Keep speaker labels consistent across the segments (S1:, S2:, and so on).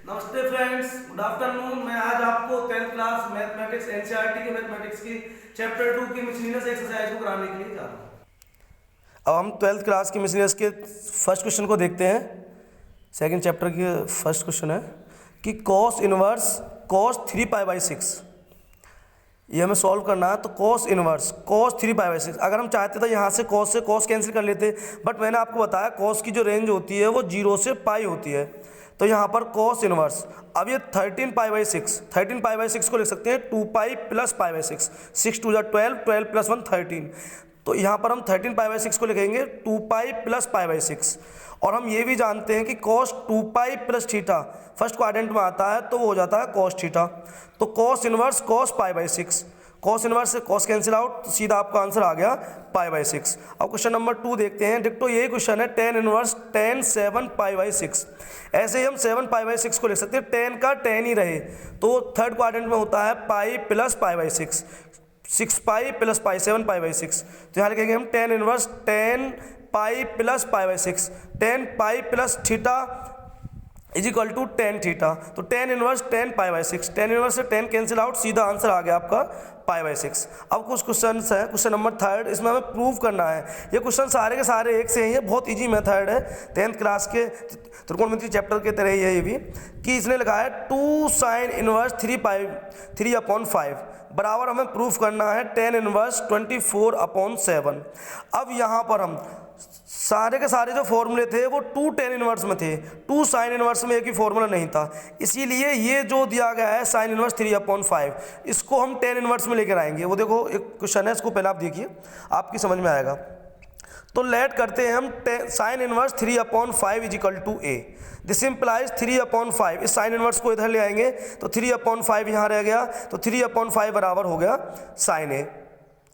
S1: नमस्ते friends, good afternoon. मैं आज आपको 10th क्लास मैथमेटिक्स एनसीईआरटी के मैथमेटिक्स की चैप्टर 2 की मिसलिनियस एक्सरसाइज को कराने के लिए जा रहा हूँ। अब हम 12th क्लास की मिसलिनियस के फर्स्ट क्वेश्चन को देखते हैं। सेकंड चैप्टर की फर्स्ट क्वेश्चन है कि कॉस इनवर्स कॉस 3π/6 ये हमें सॉल्व करना है। तो कॉस इनवर्स कॉस 3π/6, अगर हम चाहते तो यहाँ से कॉस कैंसिल कर लेते, बट मैंने आपको बताया कॉस की जो रेंज होती है वो 0 से पाई होती है। तो यहाँ पर कॉस इनवर्स, अब ये 13π/6 को लिख सकते हैं 2π + π/6, 6 2 12, 12 + 1 13। तो यहाँ पर हम 13π/6 को लिखेंगे 2π + π/6। और हम ये भी जानते हैं कि cos 2π + थीटा फर्स्ट क्वाड्रेंट में आता है तो वो हो जाता है cos थीटा। तो cos inverse cos π/6, cos inverse से cos कैंसिल आउट, तो सीधा आपका आंसर आ गया π/6। अब क्वेश्चन नंबर 2 देखते हैं। डिक्टो यही क्वेश्चन है, tan इनवर्स tan 7π/6। ऐसे ही हम 7π/6 को लिख सकते हैं, tan का tan ही रहे तो थर्ड क्वाड्रेंट में होता है पाई + π/6, 6π + π, 7π/6। तो यहाँ लिखेंगे हम tan इनवर्स tan पाई + π/6, tan पाई + थीटा = tan थीटा। तो tan inverse tan π/6, tan inverse से tan कैंसिल आउट, सीधा आंसर आ गया आपका π/6। अब कुछ क्वेश्चन है, क्वेश्चन नंबर 3, इसमें हमें प्रूव करना है। ये क्वेश्चन सारे के सारे एक से ही है, बहुत इजी मेथड है 10th क्लास के त्रिकोणमिति चैप्टर के तरह ही है ये भी। कि इसने लिखा है 2 sin इनवर्स 3/5 बराबर हमें प्रूफ करना है tan इनवर्स 24/7। अब यहाँ पर हम सारे के सारे जो फॉर्मूले थे वो 2 tan इनवर्स में थे, 2 sin इनवर्स में एक ही फॉर्मूला नहीं था। इसीलिए ये जो दिया गया है sin इनवर्स 3/5, इसको हम tan इनवर्स में लेकर आएंगे। वो देखो एक क्वेश्चन है, इसको पहले आप देखिए, आपकी समझ में आएगा। तो लेट करते हैं हम sin inverse 3/5 = a। This implies 3/5, इस साइन इनवर्स को इधर ले आएंगे तो 3/5 यहाँ रह गया, तो 3/5 बराबर हो गया sin a।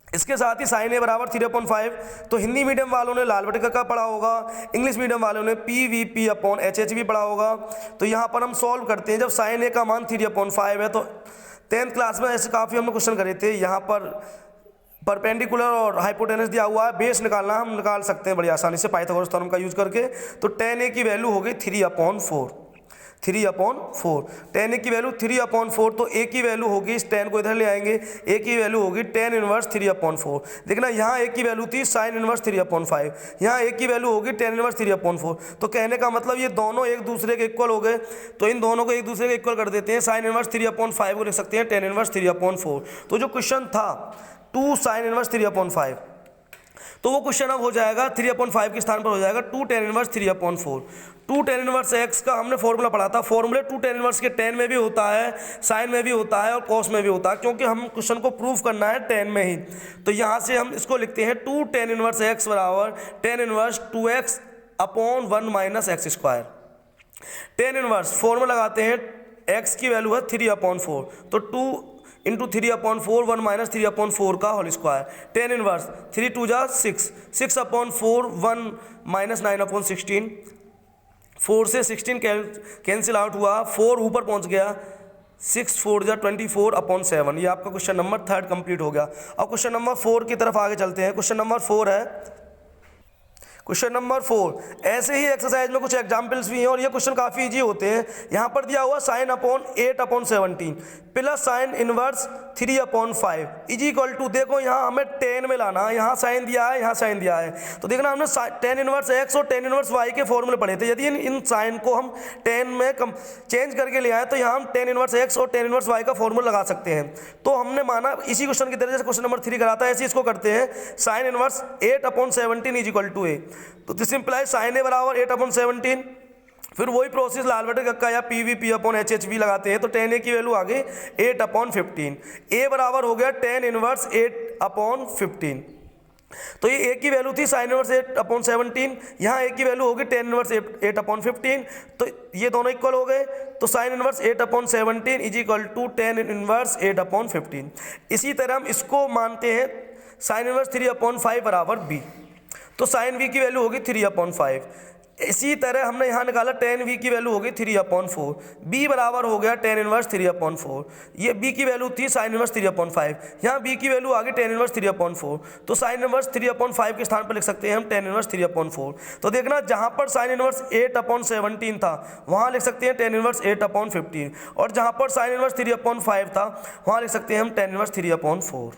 S1: इसके साथ ही sin a बराबर 3/5। तो हिंदी मीडियम वालों ने लाल बटे का पढ़ा होगा, इंग्लिश मीडियम वालों ने PVP/HH भी पढ़ा होगा। तो यहाँ पर हम सॉल्व करते हैं। जब sin a का मान 3/5 है तो 10th क्लास में ऐसे काफ़ी हमने क्वेश्चन करे थे। यहाँ पर परपेंडिकुलर और हाइपोटेनस दिया हुआ है, बेस निकालना हम निकाल सकते हैं बड़ी आसानी से पाइथागोरस थ्योरम का यूज करके। तो tan a की वैल्यू हो गई 3/4, 3/4, tan a की वैल्यू 3/4। तो a की वैल्यू होगी, इस tan को इधर ले आएंगे, a की वैल्यू होगी tan इनवर्स 3/4। देखना यहाँ a की वैल्यू थी sin इनवर्स 3/5, यहाँ a की वैल्यू होगी tan इनवर्स 3/4। तो कहने का मतलब ये दोनों एक दूसरे के इक्वल हो गए, तो इन दोनों को एक दूसरे के इक्वल कर देते हैं। sin इनवर्स 3/5 को लिख सकते हैं tan इनवर्स 3/4। तो जो क्वेश्चन था 2 sin इनवर्स 3/5, तो वो क्वेश्चन अब हो जाएगा 3/5 के स्थान पर हो जाएगा 2 tan inverse 3/4। 2 tan inverse x का हमने फॉर्मूला पढ़ा था। फॉर्मूले 2 tan इनवर्स के tan में भी होता है, sin में भी होता है और cos में भी होता है, क्योंकि हम क्वेश्चन को प्रूफ करना है tan में ही। तो यहाँ से हम इसको लिखते हैं 2 tan इनवर्स x बराबर tan inverse 2x/1 - x²। tan inverse formula लगाते हैं, x की वैल्यू है 3/4, तो 2 × 3/4 1 - 3/4 का होल स्क्वायर। tan इनवर्स 3 2 जा 6, 6/4 1 - 9/16, 4 से 16 कैंसिल आउट हुआ, 4 ऊपर पहुंच गया, 6 4 जा 24/7। ये आपका क्वेश्चन नंबर 3 कंप्लीट हो गया। अब क्वेश्चन नंबर 4 की तरफ आगे चलते हैं। क्वेश्चन नंबर 4 है, क्वेश्चन नंबर 4। ऐसे ही एक्सरसाइज में कुछ एग्जाम्पल्स भी हैं और ये क्वेश्चन काफ़ी इजी होते हैं। यहाँ पर दिया हुआ sin/8/17 प्लस sin इनवर्स 3/5 = देखो यहाँ हमें tan में लाना है, यहाँ sin दिया है, यहाँ sin दिया है। तो देखना हमने tan इनवर्स x और tan इनवर्स y के फॉर्मूले पढ़े थे। यदि इन साइन को हम tan में चेंज करके ले आए तो यहाँ हम tan इनवर्स x और tan इनवर्स y का फॉर्मूला लगा सकते हैं। तो हमने माना इसी क्वेश्चन की तरह जैसे क्वेश्चन नंबर 3 कराता है, ऐसे इसको करते हैं। sin inverse 8/17 = a। तो दिस इंप्लाइज sin a बराबर 8/17। फिर वही प्रोसेस लाल बटे का या PVP/HH भी लगाते हैं। तो tan a की वैल्यू आ गई 8/15, a बराबर हो गया tan इनवर्स 8/15। तो ये a की वैल्यू थी sin इनवर्स 8/17, यहाँ a की वैल्यू होगी tan इनवर्स 8/15। तो ये दोनों इक्वल हो गए, तो sin इनवर्स 8/17 = tan इनवर्स 8/15। इसी तरह हम इसको मानते हैं sin इनवर्स 3/5 बराबर b। तो sin v की वैल्यू होगी 3/5, इसी तरह हमने यहाँ निकाला tan v की वैल्यू हो गई 3/4, b बराबर हो गया tan इनवर्स 3/4, ये b की वैल्यू थी sin इनवर्स 3/5, यहाँ b की वैल्यू आ गई tan इनवर्स 3/4, तो sin इनवर्स 3/5 के स्थान पर लिख सकते हैं हम tan इनवर्स 3/4। तो देखना जहाँ पर sin इनवर्स 8/17 था वहाँ लिख सकते हैं tan इनवर्स 8/15, और जहाँ पर sin इनवर्स 3/5 था वहाँ लिख सकते हैं हम tan इनवर्स 3/4।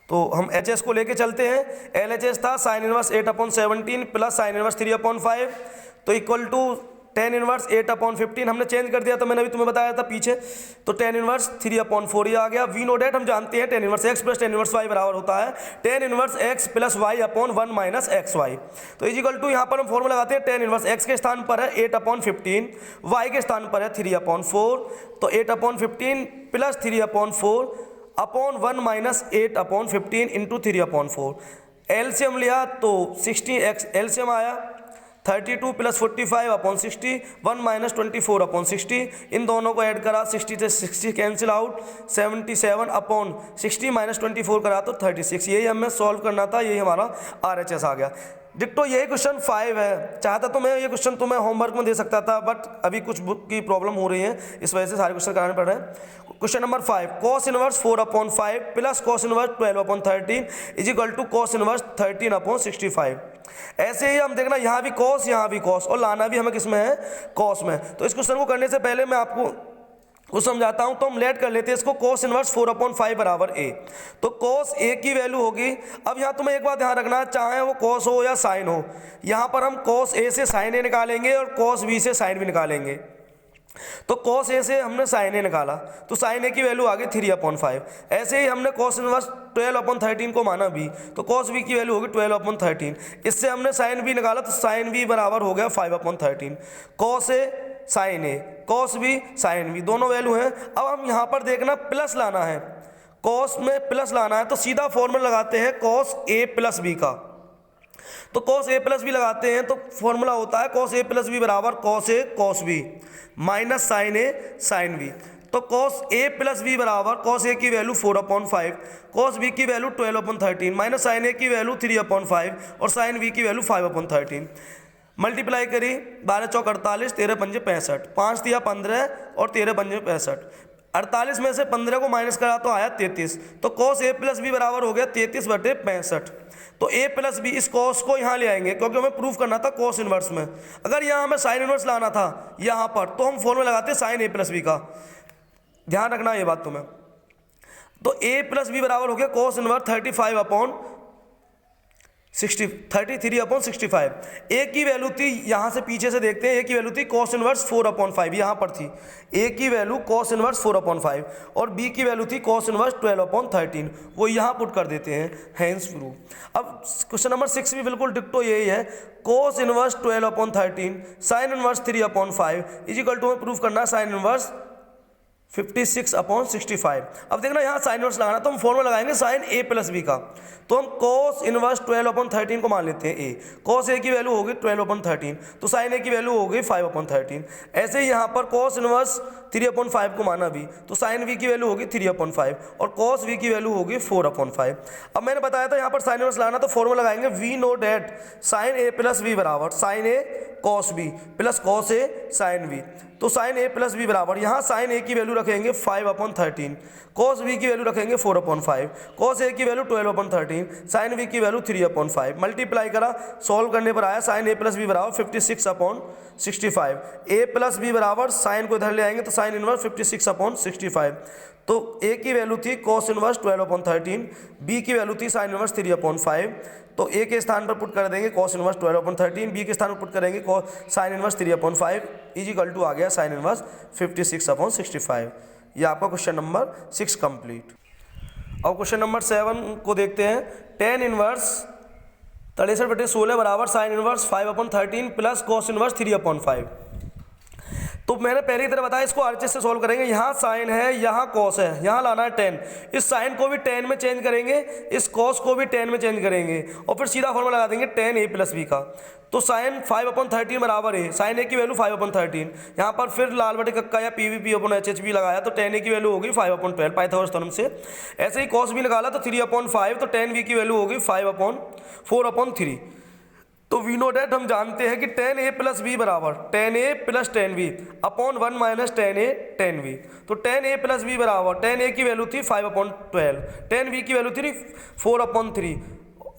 S1: तो हम एच को लेके चलते हैं। LHS था sin inverse 8/17 plus sin inverse 3/5, तो इक्वल टू tan इनवर्स 8/15 हमने चेंज कर दिया था, मैंने अभी तुम्हें बताया था पीछे, तो tan इनवर्स 3/4 ये आ गया। वी नो डेट हम जानते हैं tan inverse x plus tan inverse y बराबर होता है tan inverse x plus y upon 1 minus XY। तो इजिकल टू यहाँ पर हम फॉर्मूला लगाते हैं, tan इनवर्स x के स्थान पर है 8/15, y के स्थान पर है 3/4, तो 8/15 plus 3/4 upon 1 minus 8/15 into 3/4। LCM लिया तो 60x एलसीएम आया 32 प्लस 45/60, 1 माइनस 24/60, इन दोनों को ऐड करा 60 से 60 कैंसिल आउट, 77/60 माइनस 24 करा तो 36। यही हमें सॉल्व करना था, यही हमारा RHS आ गया। डिट्टो यही क्वेश्चन 5 है, चाहता तो मैं ये क्वेश्चन तुम्हें होमवर्क में दे सकता था, बट अभी कुछ बुक की प्रॉब्लम हो रही है, इस वजह से सारे क्वेश्चन कराने पड़ रहे हैं। Question number 5, cos inverse 4/5 plus cos inverse 12/13 is equal to cos inverse 13/65। ऐसे ही हम देखना यहाँ भी cos यहाँ भी cos, और लाना भी हमें किस में है, cos में। तो इस क्वेश्चन को करने से पहले मैं आपको कुछ समझाता हूं, तो हम लेट कर लेते हैं इसको। cos इनवर्स 4/5 बराबर a, तो cos a की वैल्यू होगी। अब यहाँ तुम्हें एक बात ध्यान रखना, चाहे वो cos हो या sin हो, यहाँ पर हम cos a से sin a निकालेंगे और cos b से sin b निकालेंगे। तो cos a से हमने sin a निकाला, तो sin a की वैल्यू आ गई 3/5। ऐसे ही हमने cos इनवर्स 12/13 को माना b, तो cos b की वैल्यू होगी 12/13। इससे हमने sin b निकाला, तो sin b बराबर हो गया 5/13। cos a sin a, cos b sin b, दोनों वैल्यू हैं। अब हम यहाँ पर देखना प्लस लाना है, cos में प्लस लाना है, तो सीधा फॉर्मूला लगाते हैं cos a प्लस b का। तो cos a प्लस b लगाते हैं, तो फॉर्मूला होता है cos a प्लस b बराबर cos a cos b minus sin a sin b। तो cos a प्लस b बराबर cos a की वैल्यू 4/5, cos b की वैल्यू 12/13 माइनस sin a की वैल्यू 3/5 और sin b की वैल्यू 5/13। मल्टीप्लाई करी 12 चौक 48, 13 पंजे 65, 5 दिया 15 और 13 पंजे 65। 48 में से 15 को माइनस करा तो आया 33, तो cos a प्लस b बराबर हो गया 33/65। तो a प्लस b, इस cos को यहाँ ले आएंगे क्योंकि हमें प्रूफ करना था cos इनवर्स में। अगर यहाँ हमें sin इनवर्स लाना था यहाँ पर, तो हम फॉर्मूला लगाते sin a प्लस b का, ध्यान रखना ये बात तुम्हें। तो a प्लस b बराबर हो गया cos इनवर्स 33/65। a की वैल्यू थी, यहाँ से पीछे से देखते हैं, a की वैल्यू थी cos इनवर्स 4/5, यहाँ पर थी a की वैल्यू cos इनवर्स 4/5 और b की वैल्यू थी cos इनवर्स 12/13, वो यहाँ पुट कर देते हैं, हैंस प्रूफ। अब क्वेश्चन नंबर 6 भी बिल्कुल डिक्टो यही है, cos inverse 12/13 sin inverse 3/5 is equal to, हमें प्रूफ करना है sin इनवर्स 56/65। अब देखना यहाँ साइन इनवर्स लगाना, तो हम फॉर्मूला लगाएंगे sin a प्लस b का। तो हम cos इनवर्स 12/13 को मान लेते हैं a, cos a की वैल्यू होगी 12/13, तो sin a की वैल्यू होगी 5/13। ऐसे ही यहाँ पर cos इनवर्स 3/5 को माना b, तो sin v की वैल्यू होगी 3/5 और cos v की वैल्यू होगी 4/5। अब मैंने बताया था यहाँ पर साइन इनवर्स लाना, तो फॉर्मूला लगाएंगे we know that sin a plus b बराबर sin a cos b plus cos a sin v। तो sin a प्लस b बराबर, यहाँ sin a की वैल्यू रखेंगे 5/13, cos b की वैल्यू रखेंगे 4/5, cos a की वैल्यू 12/13, sin v की वैल्यू 3/5। मल्टीप्लाई करा, सॉल्व करने पर आया sin a प्लस b बराबर 56/65। a प्लस b बराबर sin को इधर ले आएंगे, तो sin इनवर्स 56/65। तो a की वैल्यू थी cos इनवर्स 12/13, b की वैल्यू थी sin इनवर्स 3/5। तो a के स्थान पर पुट कर देंगे cos इनवर्स 12/13, b के स्थान पर पुट करेंगे sin inverse 3/5 is equal to आ गया sin इनवर्स 56/65। ये आपका क्वेश्चन नंबर 6 कंप्लीट। अब क्वेश्चन नंबर 7 को देखते हैं, tan इनवर्स 63/16 बराबर sin inverse 5/13 plus cos inverse 3/5। तो मैंने पहले की तरह बताया, इसको RHS से सॉल्व करेंगे। यहाँ साइन है, यहाँ cos है, यहाँ लाना है tan, इस साइन को भी tan में चेंज करेंगे, इस cos को भी tan में चेंज करेंगे और फिर सीधा फॉर्मूला लगा देंगे tan a प्लस b का। तो साइन 5/13 बराबर है, साइन a की वैल्यू 5/13, यहाँ पर फिर लाल बटे कक्का या PVP/HHB लगाया, तो tan a की वैल्यू होगी 5/12 पाइथागोरस थ्योरम से। ऐसे ही cos b निकाला तो 3/5, तो tan v की वैल्यू होगी 4/3। तो वी नो डेट हम जानते हैं कि tan a प्लस बी बराबर tan a plus tan b upon 1 minus tan a tan b। तो tan a प्लस बी बराबर tan a की वैल्यू थी 5/12, tan b की वैल्यू थी 4/3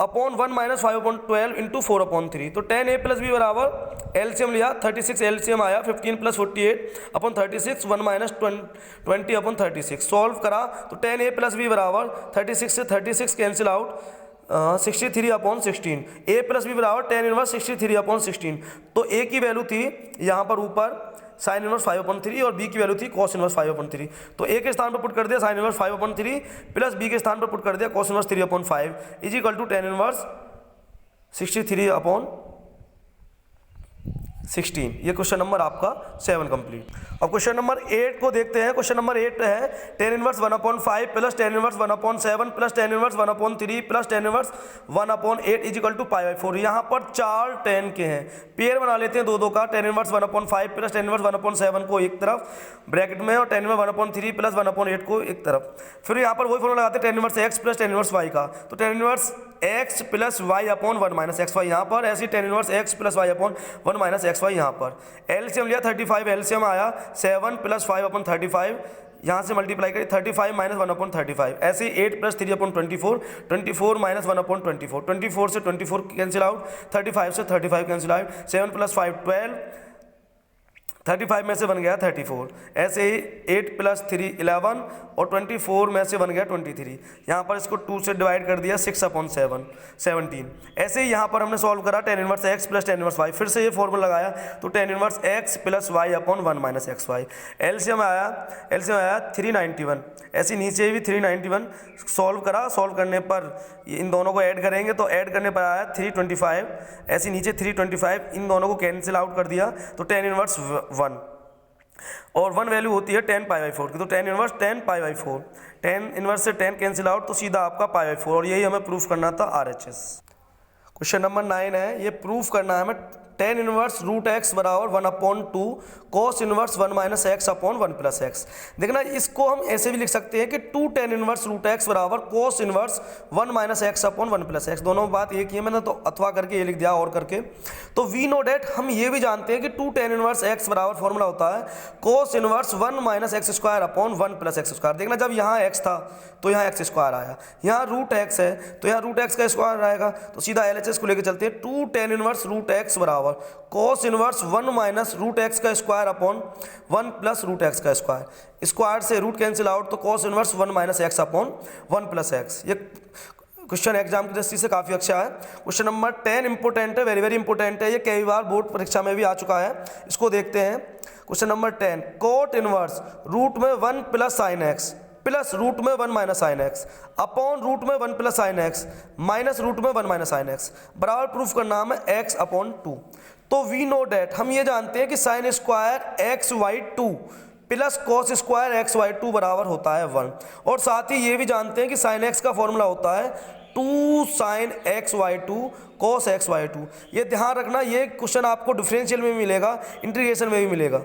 S1: अपॉन 1 माइनस 5/12 इंटू 4/3। तो tan a प्लस बी बराबर LCM लिया 36, एलसीएम आया 15 plus 48 upon 36, 1 minus 20 upon 36। Solve करा तो tan a प्लस बी बराबर 36 से 36 cancel out 63/16। a plus B बराबर tan इनवर्स 63/16। तो a की वैल्यू थी यहाँ पर ऊपर साइन इनवर्स 5/3 और b की वैल्यू थी कॉस इनवर्स 5/3। तो a के स्थान पर पुट कर दिया साइन इनवर्स 5/3 प्लस b के स्थान पर पुट कर दिया cos inverse 3/5 is equal to tan inverse 63/16। ये क्वेश्चन नंबर आपका 7 कंप्लीट। अब क्वेश्चन नंबर 8 को देखते हैं। क्वेश्चन नंबर 8 है tan inverse 1/5 plus tan inverse 1/7 plus tan inverse 1/3 plus tan inverse 1/8 is equal to π/4। यहाँ पर 4 tan के हैं, पेयर बना लेते हैं 2-2 का। tan inverse 1/5 plus tan inverse 1/7 को एक तरफ ब्रैकेट में और tan इनवर्स 1/3 प्लस 1/8 को एक तरफ। फिर यहाँ पर वही फॉर्मूला लगाते हैं tan inverse x plus tan inverse y का। तो tan inverse x plus y upon 1 minus x y यहाँ पर, ऐसी tan inverse x plus y upon 1 minus x y यहाँ पर। एलसीएम लिया 35, एलसीएम आया 7 प्लस 5/35, यहाँ से मल्टीप्लाई करिए 35 माइनस 1/35, ऐसे 8 प्लस 3/24, 24 माइनस 1/24, 24 से 24 कैंसिल आउट, 35 से 35 कैंसिल आउट, 7 प्लस 5 12, 35 में से बन गया 34, ऐसे ही 8 प्लस 3 11 और 24 में से बन गया 23। यहाँ पर इसको 2 से डिवाइड कर दिया 6/7 17। ऐसे ही यहाँ पर हमने सॉल्व करा tan inverse x plus tan inverse y, फिर से ये फॉर्मूला लगाया तो tan inverse x plus y upon 1 minus x y. LCM आया 391, ऐसे नीचे भी 391 सॉल्व करा। सॉल्व करने पर इन दोनों को ऐड करेंगे तो ऐड करने पर आया 325, ऐसे नीचे 325, इन दोनों को कैंसिल आउट कर दिया तो tan इनवर्स 1 और 1 वैल्यू होती है tan π/4 की। तो tan inverse tan π/4, tan inverse से tan कैंसिल आउट तो सीधा आपका π/4, और यही हमें प्रूफ करना था RHS। क्वेश्चन नंबर 9 है, ये प्रूफ करना है हमें tan इनवर्स रूट एक्स बराबर 1/2 cos inverse 1 minus x upon 1 plus x. देखना इसको हम ऐसे भी लिख सकते हैं कि 2 tan इनवर्स रूट एक्स बराबर cos inverse 1 minus x upon 1 plus x. दोनों बात एक ही है, मैंने तो अथवा करके ये लिख दिया और करके। तो वी नो डेट हम ये भी जानते हैं कि 2 tan इनवर्स एक्स बराबर फॉर्मूला होता है cos inverse 1 minus x square upon 1 plus x square. देखना जब यहाँ एक्स था तो यहाँ एक्स स्क्वायर आया, यहाँ रूट एक्स है तो यहाँ रूट एक्स का स्क्वायर आएगा, तो सीधा LHS को लेकर चलते हैं। 2 tan इनवर्स रूट एक्स बराबर cos inverse 1 minus root x का square upon 1 plus root x का स्क्वायर। स्क्वायर से रूट कैंसिल आउट तो cos inverse 1 minus x upon 1 plus x. ये क्वेश्चन एग्जाम की दृष्टि से काफ़ी अच्छा है। क्वेश्चन नंबर 10 इंपोर्टेंट है, वेरी वेरी इंपोर्टेंट है, ये कई बार बोर्ड परीक्षा में भी आ चुका है। इसको देखते हैं। Question number 10, cot inverse root में 1 plus sine x plus root में 1 minus sine x upon root में 1 plus sine x minus root में 1 माइनस साइन एक्स बराबर प्रूफ करना है एक्स अपॉन 2। तो वी नो डेट हम ये जानते हैं कि sine square x Y 2 plus cos square x Y 2 बराबर होता है 1, और साथ ही ये भी जानते हैं कि साइन एक्स का फॉर्मूला होता है 2 sine x Y 2 cos x Y 2। ये ध्यान रखना, ये क्वेश्चन आपको डिफरेंशियल में भी मिलेगा, इंटीग्रेशन में भी मिलेगा।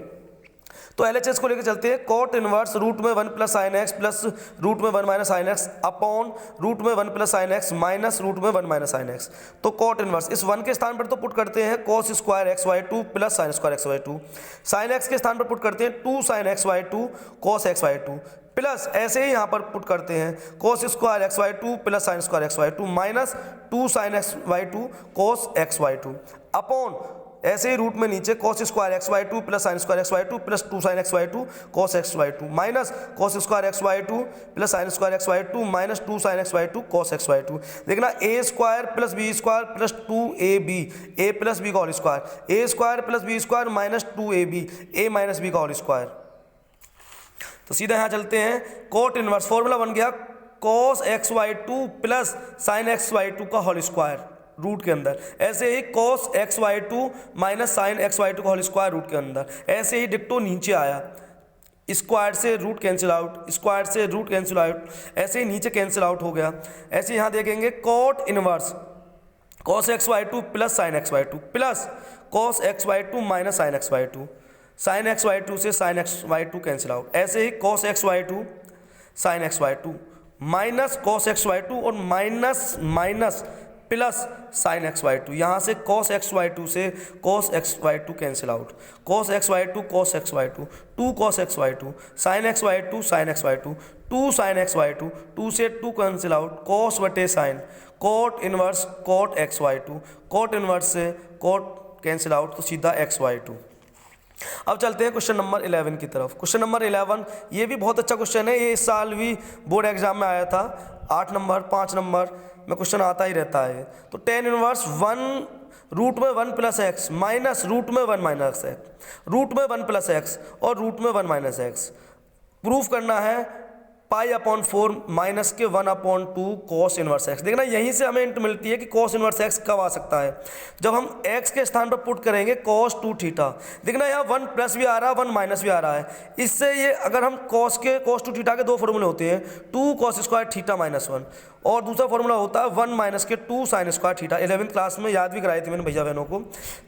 S1: तो LHS को लेकर चलते हैं। कोट इनवर्स रूट में 1 plus sine x plus root में 1 minus sine x upon root में 1 plus sine x minus root में 1 माइनस साइन एक्स। तो कोट इनवर्स इस 1 के स्थान पर तो पुट करते हैं cos square x Y 2 plus sine square x Y 2, sine x के स्थान पर पुट करते हैं 2 sine x Y 2 cos x Y 2 plus ऐसे ही यहाँ पर पुट करते हैं cos square x Y 2 plus sine square x Y 2 minus 2 sine x Y 2 cos x Y 2 upon ऐसे ही रूट में नीचे cos square x Y 2 plus sine square x Y 2 plus 2 sine x Y 2 cos x Y 2 minus cos square x Y 2 plus sine square x Y 2 minus 2 sine x Y 2 cos x Y 2। देखना a square plus b square plus 2ab a plus b का whole square, a square plus b square minus 2ab a minus b का whole square. तो सीधा यहाँ चलते हैं। Cot inverse formula बन गया cos x Y 2 plus sine x Y 2 का होल स्क्वायर रूट के अंदर, ऐसे ही cos x Y 2 minus sine x Y 2 का होल स्क्वायर रूट के अंदर, ऐसे ही डिक्टो नीचे आया, स्क्वायर से रूट कैंसिल आउट, स्क्वायर से रूट कैंसिल आउट, ऐसे ही नीचे कैंसिल आउट हो गया। ऐसे यहाँ देखेंगे cot inverse cos x Y 2 plus sine x Y 2 plus cos x Y 2 minus sine x Y 2, sine x Y 2 से साइन एक्स वाई 2 कैंसिल आउट, ऐसे ही cos x Y 2 sine x Y 2 minus cos x Y 2 और minus minus plus sine x y two, यहाँ से cos x y two से cos x y to cancel out, cos x y two cos x y two, two cos x y two, sine x y two sine x y two, two sine x y two, two से two cancel out, cos बटे sine, cot inverse cot x y two, cot inverse से cot cancel out, तो सीधा x y to. अब चलते हैं question number 11 की तरफ। क्वेश्चन नंबर 11 ये भी बहुत अच्छा क्वेश्चन है, ये इस साल भी बोर्ड एग्जाम में आया था, 8 नंबर 5 नंबर में क्वेश्चन आता ही रहता है। तो टेन इनवर्स 1 रूट में 1 प्लस एक्स माइनस रूट में 1 माइनस एक्स, रूट में 1 प्लस एक्स और रूट में 1 माइनस एक्स, प्रूफ करना है पाई अपॉन 4 माइनस के 1/2 कॉस इनवर्स एक्स। देखना यहीं से हमें इंट मिलती है कि कॉस इनवर्स एक्स कब आ सकता है, जब हम एक्स के स्थान पर पुट करेंगे कॉस 2 थीटा। देखना यहाँ 1 प्लस भी आ रहा है 1 माइनस भी आ रहा है, इससे ये अगर हम कॉस 2 थीटा के 2 फॉर्मूले होते हैं, 2 कॉस स्क्वायर थीटा माइनस 1 और दूसरा फॉर्मूला होता है 1 माइनस के 2 साइन स्क्वायर थीटा। 11वीं क्लास में याद भी कराई थी मैंने भैया बहनों को।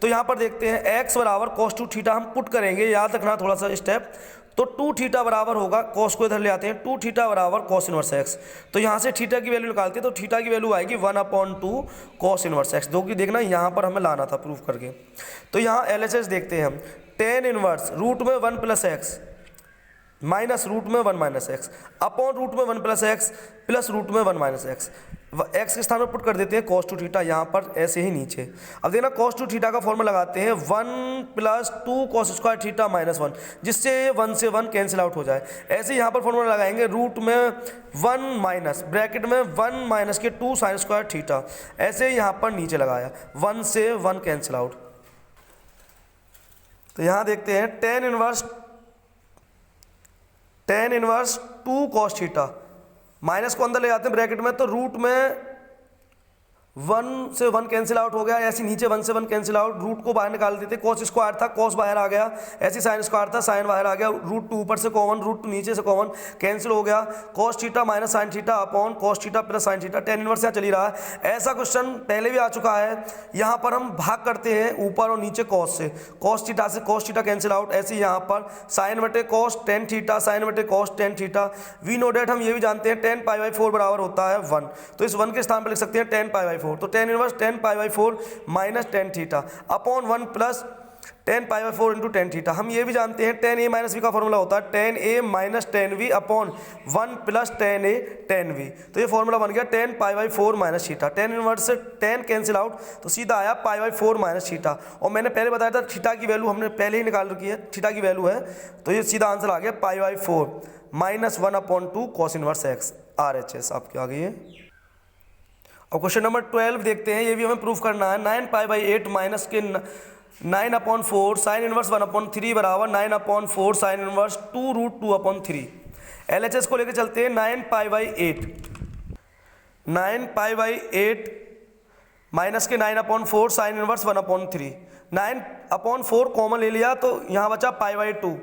S1: तो यहाँ पर देखते हैं एक्स बराबर कॉस 2 थीटा हम पुट करेंगे, याद रखना थोड़ा सा स्टेप। तो 2 थीटा बराबर होगा, कॉस को इधर ले आते हैं, 2 थीटा बराबर कॉस इनवर्स एक्स। तो यहाँ से थीटा की वैल्यू निकालते हैं, तो थीटा की वैल्यू आएगी 1/2 कॉस इनवर्स एक्स, जो कि देखना यहाँ पर हमें लाना था प्रूफ करके। तो यहाँ LHS देखते हैं हम, टेन इनवर्स रूट में 1 प्लस एक्स माइनस रूट में 1 माइनस एक्स अपॉन रूट में 1 प्लस एक्स प्लस रूट में 1 माइनस एक्स, एक्स के स्थान पर पुट कर देते हैं cos 2 थीटा यहाँ पर ऐसे ही नीचे। अब देखना cos 2 थीटा का फॉर्मूला लगाते हैं 1 plus 2 cos square theta minus 1, जिससे 1 से 1 कैंसिल आउट हो जाए। ऐसे यहाँ पर फॉर्मूला लगाएंगे रूट में 1 माइनस ब्रैकेट में 1 माइनस के 2 साइन स्क्वायर थीटा, ऐसे यहाँ पर नीचे लगाया 1 से 1 कैंसिल आउट। तो यहाँ देखते हैं tan inverse 2 cos theta, minus को अंदर ले जाते हैं ब्रैकेट में, तो रूट में 1 से 1 कैंसिल आउट हो गया, ऐसे नीचे 1 से 1 कैंसिल आउट, रूट को बाहर निकाल देते, cos स्क्वायर था cos बाहर आ गया, ऐसे साइन स्क्वायर था साइन बाहर आ गया, रूट 2 ऊपर से कॉमन, रूट 2 नीचे से कॉमन, कैंसिल हो गया, cos theta minus sine theta upon cos theta plus sine theta. Tan inverse यहाँ चल ही रहा है। ऐसा क्वेश्चन पहले भी आ चुका है, यहाँ पर हम भाग करते हैं ऊपर और नीचे cos से, cos थीटा से cos थीटा कैंसिल आउट, ऐसे यहाँ पर साइन बटे cos tan थीटा साइन बटे cos tan theta. We know that हम ये भी जानते हैं tan π/4 बराबर होता है 1, तो इस 1 के स्थान पर लिख सकते हैं tan π/4, तो tan inverse tan π/4 minus tan theta upon 1 plus tan π/4 into tan theta. हम ये भी जानते हैं tan a माइनस वी का फॉर्मूला होता है tan a minus tan v अपॉन 1 plus tan a tan v, तो ये फॉर्मूला बन गया tan π/4 minus theta. tan inverse से tan कैंसिल आउट, तो सीधा आया π/4 माइनस थीटा, और मैंने पहले बताया था थीटा की वैल्यू हमने पहले ही निकाल रखी है, थीटा की वैल्यू है, तो ये सीधा आंसर आ गया π/4 minus 1/2 cos inverse x. RHS आपके आ गई है। और क्वेश्चन नंबर 12 देखते हैं, ये भी हमें प्रूफ करना है। 9π/8 माइनस के 9/4 साइन इनवर्स 1/3 बराबर 9/4 साइन इनवर्स 2 रूट 2/3। LHS को लेकर चलते हैं। 9π/8 माइनस के 9/4 साइन इनवर्स 1/3, 9/4 कॉमन ले लिया तो यहाँ बचा π/2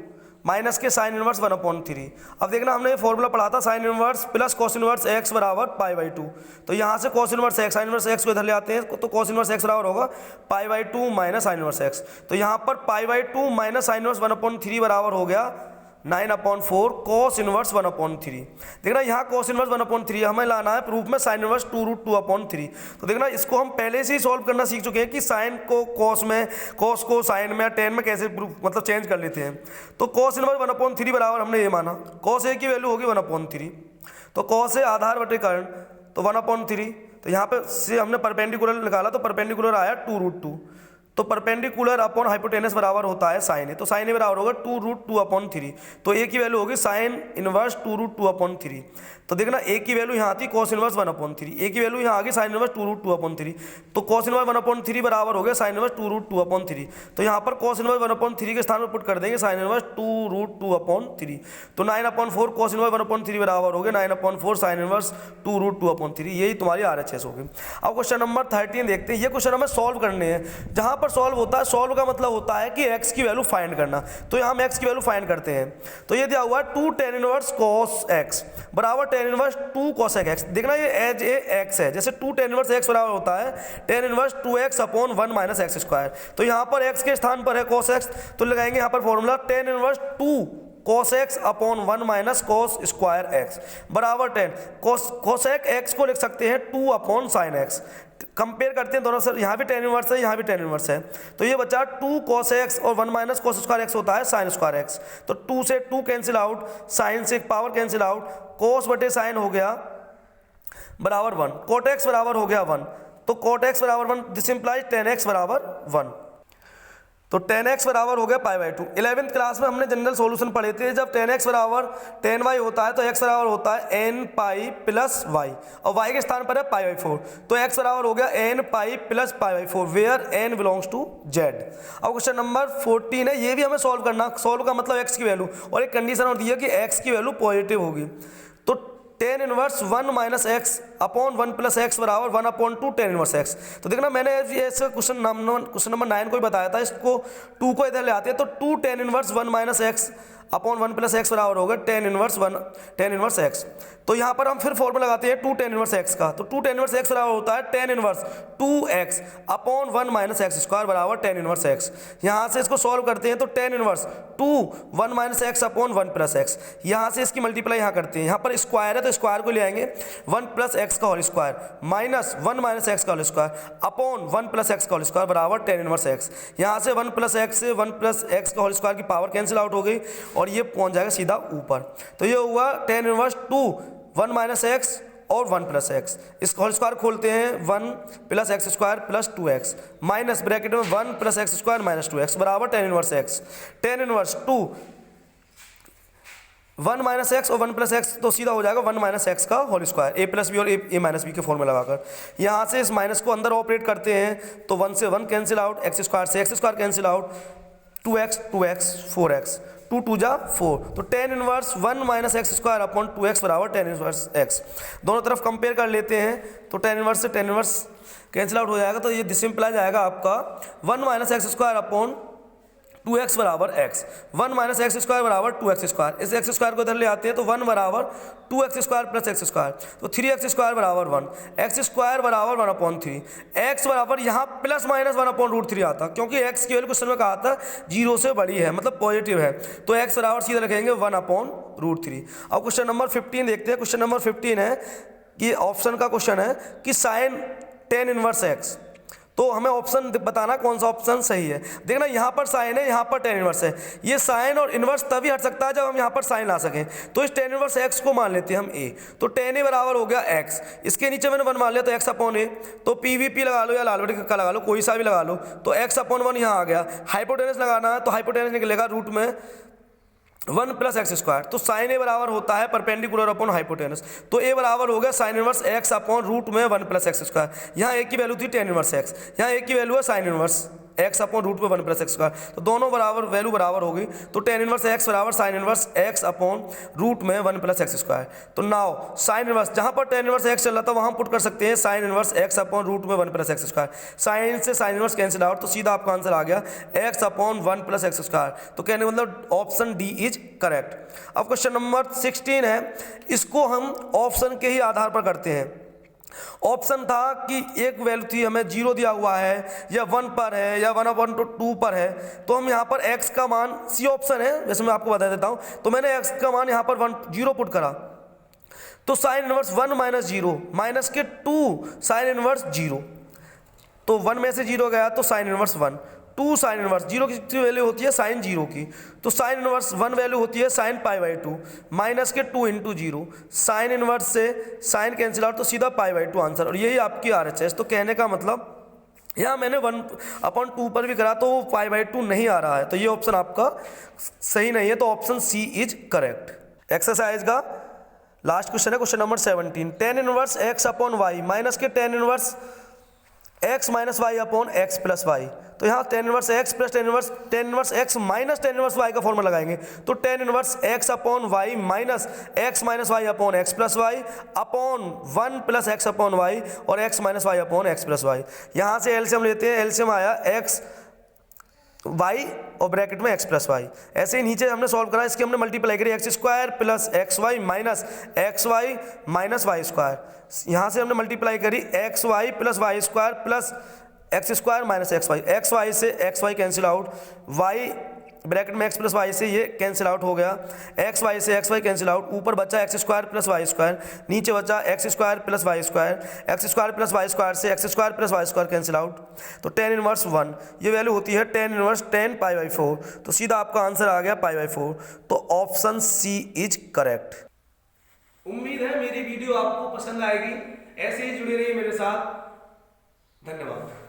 S1: माइनस के साइन इनवर्स 1/3। अब देखना हमने फॉर्मूला पढ़ा था sine inverse plus cos inverse x बराबर π/2, तो यहाँ से cos inverse x sign inverse x को इधर ले आते हैं, तो कॉस इनवर्स एक्स बराबर होगा π/2 माइनस साइन इनवर्स एक्स, तो यहाँ पर π/2 माइनस साइन इनवर्स 1/3 बराबर हो गया 9/4 cos इनवर्स 1/3। देखना यहाँ cos इनवर्स 1/3 हमें लाना है प्रूफ में साइन इनवर्स 2 रूट 2/3। तो देखना इसको हम पहले से ही सॉल्व करना सीख चुके हैं कि साइन को cos में, cos को साइन में, tan में कैसे मतलब चेंज कर लेते हैं। तो cos इनवर्स 1/3 बराबर हमने ये माना, cos a की वैल्यू होगी 1/3, तो cos a आधार बटे कर्ण, तो 1/3, तो यहाँ पे से हमने परपेंडिकुलर निकाला, तो परपेंडिकुलर आया 2 रूट 2, तो परपेंडिकुलर अपॉन हाइपोटेनस बराबर होता है साइन ए, तो साइन ए बराबर होगा 2 रूट 2/3, तो ए की वैल्यू होगी साइन इनवर्स 2 रूट 2/3। तो देखना ए की वैल्यू यहाँ आती कॉस इनवर्स 1/3, ए की वैल्यू यहाँ आ गई साइन इनवर्स 2 रूट 2/3, तो कॉस इनवर्स 1/3 बराबर हो गया साइन इनवर्स 2 रूट 2/3। तो यहाँ पर कॉस इनवर्स 1/3 के स्थान पर पुट कर देंगे साइन इनवर्स 2 रूट 2/3, तो 9/4 कॉस इनवर्स 1/3 बराबर हो गया 9/4 साइन इनवर्स 2 रूट 2/3। यही तुम्हारी RHS होगी। अब क्वेश्चन नंबर 13 देखते हैं। ये क्वेश्चन हमें सॉल्व करने हैं। जहाँ पर सॉल्व होता है, सॉल्व का मतलब होता है कि x की वैल्यू फाइंड करना, तो यहाँ हम x की वैल्यू फाइंड करते हैं। तो ये दिया हुआ है 2 tan इनवर्स cos x बराबर tan इनवर्स 2 cos x। देखना ये एज ए x है, जैसे 2 tan इनवर्स x बराबर होता है tan inverse 2x upon 1 minus x square, तो यहाँ पर x के स्थान पर है cos x, तो लगाएंगे यहाँ पर formula tan inverse 2 cos x upon 1 minus cos square x बराबर 10 cos x को लिख सकते हैं 2 अपॉन साइन x, कंपेयर करते हैं दोनों सर, यहाँ भी टेन इनवर्स है, यहाँ भी टेन इनवर्स है, तो ये बचा 2 cos x और 1 माइनस cos स्क्वायर x होता है sin स्क्वायर x। तो 2 से 2 कैंसिल आउट, sin से एक पावर कैंसिल आउट, cos बटे sin हो गया बराबर 1, cot x बराबर हो गया 1, तो cot x बराबर 1, दिस इंप्लाइज tan x बराबर 1, तो tan x बराबर हो गया π/2। 11th क्लास में हमने जनरल सॉल्यूशन पढ़े थे, जब tan x बराबर tan y होता है तो x बराबर होता है n पाई प्लस y, और y के स्थान पर है π/4, तो x बराबर हो गया n pi plus π/4 where n belongs to z। अब क्वेश्चन नंबर 14 है, ये भी हमें सॉल्व करना, सॉल्व का मतलब x की वैल्यू, और एक कंडीशन और दी है कि x की वैल्यू पॉजिटिव होगी, तो tan inverse 1 minus x upon 1 plus x बराबर 1 अपॉन 2 tan इनवर्स एक्स। तो देखना मैंने ऐसे क्वेश्चन नंबर 9 को ही बताया था, इसको 2 को इधर ले आते हैं, तो 2 tan inverse 1 minus x upon 1 plus x बराबर होगा tan इनवर्स एक्स। तो यहाँ पर हम फिर फॉर्मूला लगाते हैं 2 tan इनवर्स एक्स का, तो 2 tan इनवर्स एक्स बराबर होता है tan inverse 2x upon 1 minus x square बराबर tan इनवर्स एक्स। यहाँ से इसको सॉल्व करते हैं तो tan inverse 2 1 minus x upon 1 plus x, यहाँ से इसकी मल्टीप्लाई यहाँ करते हैं, यहाँ पर स्क्वायर है तो स्क्वायर को ले आएंगे 1 प्लस एक्स का whole square minus 1 minus x का whole square upon 1 plus x का होल स्क्वायर बराबर tan इनवर्स एक्स। यहाँ से 1 प्लस एक्स से 1 प्लस एक्स का होल स्क्वायर की पावर कैंसिल आउट हो गई और ये पहुँच जाएगा सीधा ऊपर, तो ये हुआ tan इनवर्स 2 1 माइनस एक्स और 1 प्लस एक्स, इस होल स्क्वायर खोलते हैं 1 plus x square plus 2x minus bracket में 1 plus x square minus 2x बराबर tan inverse x. tan inverse 2 1 minus x और 1 प्लस एक्स, तो सीधा हो जाएगा 1 माइनस एक्स का होल स्क्वायर, ए प्लस बी और ए माइनस बी के फॉर्मूला लगाकर। यहाँ से इस माइनस को अंदर ऑपरेट करते हैं तो 1 से 1 कैंसिल आउट, एक्स स्क्वायर से x square cancel out, 2x 4x, 2 2 जा 4, तो tan inverse 1 minus x square upon 2x बराबर tan इनवर्स x। दोनों तरफ कंपेयर कर लेते हैं तो tan इनवर्स से tan इनवर्स कैंसिल आउट हो जाएगा, तो ये सिंपल आ जाएगा आपका 1 minus x square upon 2x बराबर x, 1 माइनस एक्स स्क्वायर बराबर 2x स्क्वायर, इस एक्स स्क्वायर को इधर ले आते हैं तो 1 बराबर 2x square plus x square, तो 3x स्क्वायर बराबर 1, एक्स स्क्वायर बराबर 1 अपॉन 3, x बराबर यहाँ प्लस माइनस 1 अपॉन रूट 3 आता, क्योंकि x की वैल्यू क्वेश्चन में कहा था 0 से बड़ी है मतलब पॉजिटिव है, तो x बराबर सीधे रखेंगे 1 अपॉन रूट 3। अब क्वेश्चन नंबर 15 देखते हैं। क्वेश्चन नंबर 15 है कि ऑप्शन का क्वेश्चन है कि साइन tan इनवर्स x, तो हमें ऑप्शन बताना कौन सा ऑप्शन सही है। देखना यहाँ पर साइन है, यहाँ पर tan इनवर्स है, ये साइन और इनवर्स तभी हट सकता है जब हम यहाँ पर साइन ला सकें, तो इस tan इनवर्स x को मान लेते हैं हम a, तो tan a बराबर हो गया x, इसके नीचे मैंने 1 मान लिया तो x अपॉन a, तो PVP लगा लो या लाल बटे का लगा लो, कोई सा भी लगा लो, तो x अपॉन 1 यहाँ आ गया। हाइपोटेनस लगाना है तो हाइपोटेनस निकलेगा रूट में 1 प्लस एक्स स्क्वायर, तो साइन ए बराबर होता है परपेंडिकुलर अपॉन हाइपोटेनस, तो ए बराबर हो गया sine inverse x upon root में 1 प्लस एक्स स्क्वायर। यहाँ ए की वैल्यू थी tan इनवर्स एक्स, यहाँ ए की वैल्यू है sine inverse x upon root में 1 प्लस एक्स स्क्वायर, तो दोनों बराबर वैल्यू बराबर होगी, तो tan इनवर्स एक्स बराबर sine inverse x upon root में 1 प्लस एक्स स्क्वायर। तो नाउ साइन इनवर्स, जहाँ पर tan इनवर्स एक्स चल रहा था वहाँ पुट कर सकते हैं sine inverse x upon root में 1 प्लस एक्स स्क्वायर, साइन से साइन इनवर्स कैंसिल आउट, तो सीधा आपका आंसर आ गया x upon 1 plus x square, तो कहने मतलब ऑप्शन डी इज करेक्ट। अब क्वेश्चन नंबर 16 है, इसको हम ऑप्शन के ही आधार पर करते हैं। ऑप्शन था कि एक वैल्यू थी हमें 0 दिया हुआ है या 1 पर है या 1/2 पर है, तो हम यहाँ पर x का मान, सी ऑप्शन है जैसे मैं आपको बता देता हूँ, तो मैंने x का मान यहाँ पर 0 पुट करा, तो साइन इनवर्स 1 माइनस 0 माइनस के 2 साइन इनवर्स 0, तो 1 में से 0 गया तो साइन इनवर्स 1, 2 साइन इनवर्स 0 की वैल्यू होती है साइन 0 की, तो साइन इनवर्स 1 वैल्यू होती है साइन π/2 माइनस के 2 इंटू 0, साइन इनवर्स से साइन कैंसिल आउट, तो सीधा π/2 आंसर, और यही आपकी RHS। तो कहने का मतलब यहाँ मैंने 1/2 पर भी करा तो π/2 नहीं आ रहा है, तो ये ऑप्शन आपका सही नहीं है, तो option C is correct. Exercise का लास्ट क्वेश्चन है question number 17, tan inverse x upon y minus के tan inverse x minus y upon x plus y, तो यहाँ tan inverse x plus tan inverse x minus tan inverse y का formula लगाएंगे, तो tan inverse x upon y minus x minus y upon x plus y upon 1 plus x upon y और x minus y upon x plus y. यहाँ से LCM लेते हैं, LCM आया x y और ब्रैकेट में x प्लस वाई, ऐसे ही नीचे हमने सॉल्व करा, इसकी हमने मल्टीप्लाई करी x square plus x y minus x y minus y square, यहाँ से हमने मल्टीप्लाई करी x y plus y square plus x square minus x y से x y cancel out, y bracket में x प्लस वाई से ये cancel out हो गया, एक्स वाई से एक्स वाई कैंसिल आउट, ऊपर बचा x square plus y square, नीचे बचा x square plus y square, x square plus y square से x square plus y square cancel out, तो tan इनवर्स 1, ये वैल्यू होती है tan इनवर्स 10 पाई बाई 4, तो सीधा आपका आंसर आ गया पाई बाई 4, तो ऑप्शन सी इज करेक्ट। उम्मीद है मेरी वीडियो आपको पसंद आएगी, ऐसे ही जुड़े रहिए मेरे साथ, धन्यवाद।